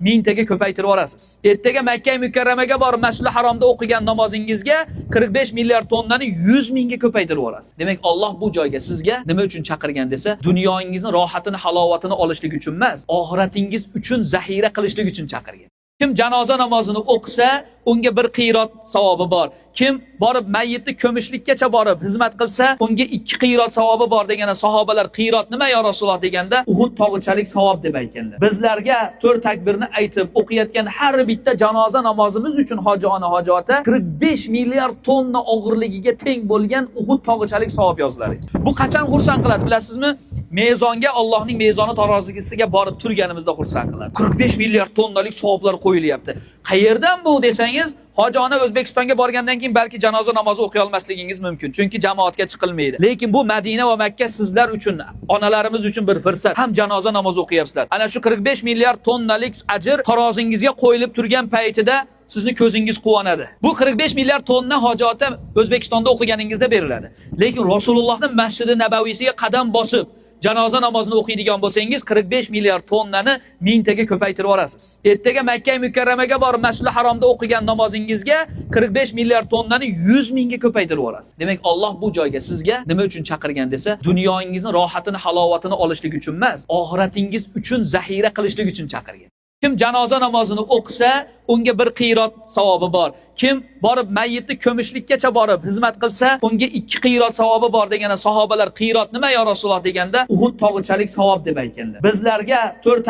mingtaga ko'paytirib olasiz. Ertaga Makka mukarramaga borib Masjidil Haromda o'qigan namozingizga 45 milliard tonnani 100 mingga ko'paytirib olasiz. Demak, Alloh bu joyga sizga nima uchun chaqirgan desa, dunyoingizni rohatini, halovatini olishlik uchun emas, oxiratingiz uchun zaxira qilishlik uchun chaqirgan. Kim janoza namozini o'qisa, unga bir qiyrat savobi bor. Kim borib mayyitni ko'mishlikkacha borib xizmat qilsa, unga 2 qiyrat savobi bor deganda sahobalar qiyrat nima ya Rasululloh deganda Uhud tog'ichalik savob deb aytganlar. Bizlarga 4 takbirni aytib o'qiyotgan har bitta janoza namozimiz uchun hojona hojata 45 milliard tonna og'irligiga teng bo'lgan Uhud tog'ichalik savob yoziladi. Bu qachon xursand qiladi bilasizmi? Mezonga, Allohning mezoni tarozisiga borib turganimizda xursand qiladi. 45 milliard tonnalik savoblar qo'yilyapti. Qayerdan bu desangiz, hojona O'zbekistonga borgandan keyin balki janoza namozi o'qiy olmasligingiz mumkin. Chunki jamoatga chiqilmaydi. Lekin bu Madina va Makka sizlar uchun, onalarimiz uchun bir fursat. Ham janoza namozi o'qiyapsizlar. Ana shu 45 milliard tonnalik ajr tarozingizga qo'yilib turgan paytida sizni ko'zingiz quvonadi. Bu 45 milliard tonna hojota O'zbekistonda o'qiganingizda beriladi. Lekin Rasulullohning Masjidi Nabaviysiga qadam bosib janoza namozini o'qiydigan bo'lsangiz 45 milliard tonnani mingtaga ko'paytirib olasiz. Ertaga Makka mukarramaga borib Masjidil Haromda o'qigan namozingizga 45 milliard tonnani 100 mingga ko'paytirib olasiz. Demak, Alloh bu joyga sizga nima uchun chaqirgan desa, dunyoingizni rohatini, halovatini olishlik uchun emas, oxiratingiz uchun zaxira qilishlik uchun chaqirgan. Kim janoza namozini o'qisa, unga bir qiyrat savobi bor. Kim borib mayyitni ko'mishlikkacha borib xizmat qilsa, unga 2 qiyrat savobi bor deganda sahobalar qiyrat nima ya Rasululloh deganda Uhud tog'ichalik savob deb aytganlar. Bizlarga 4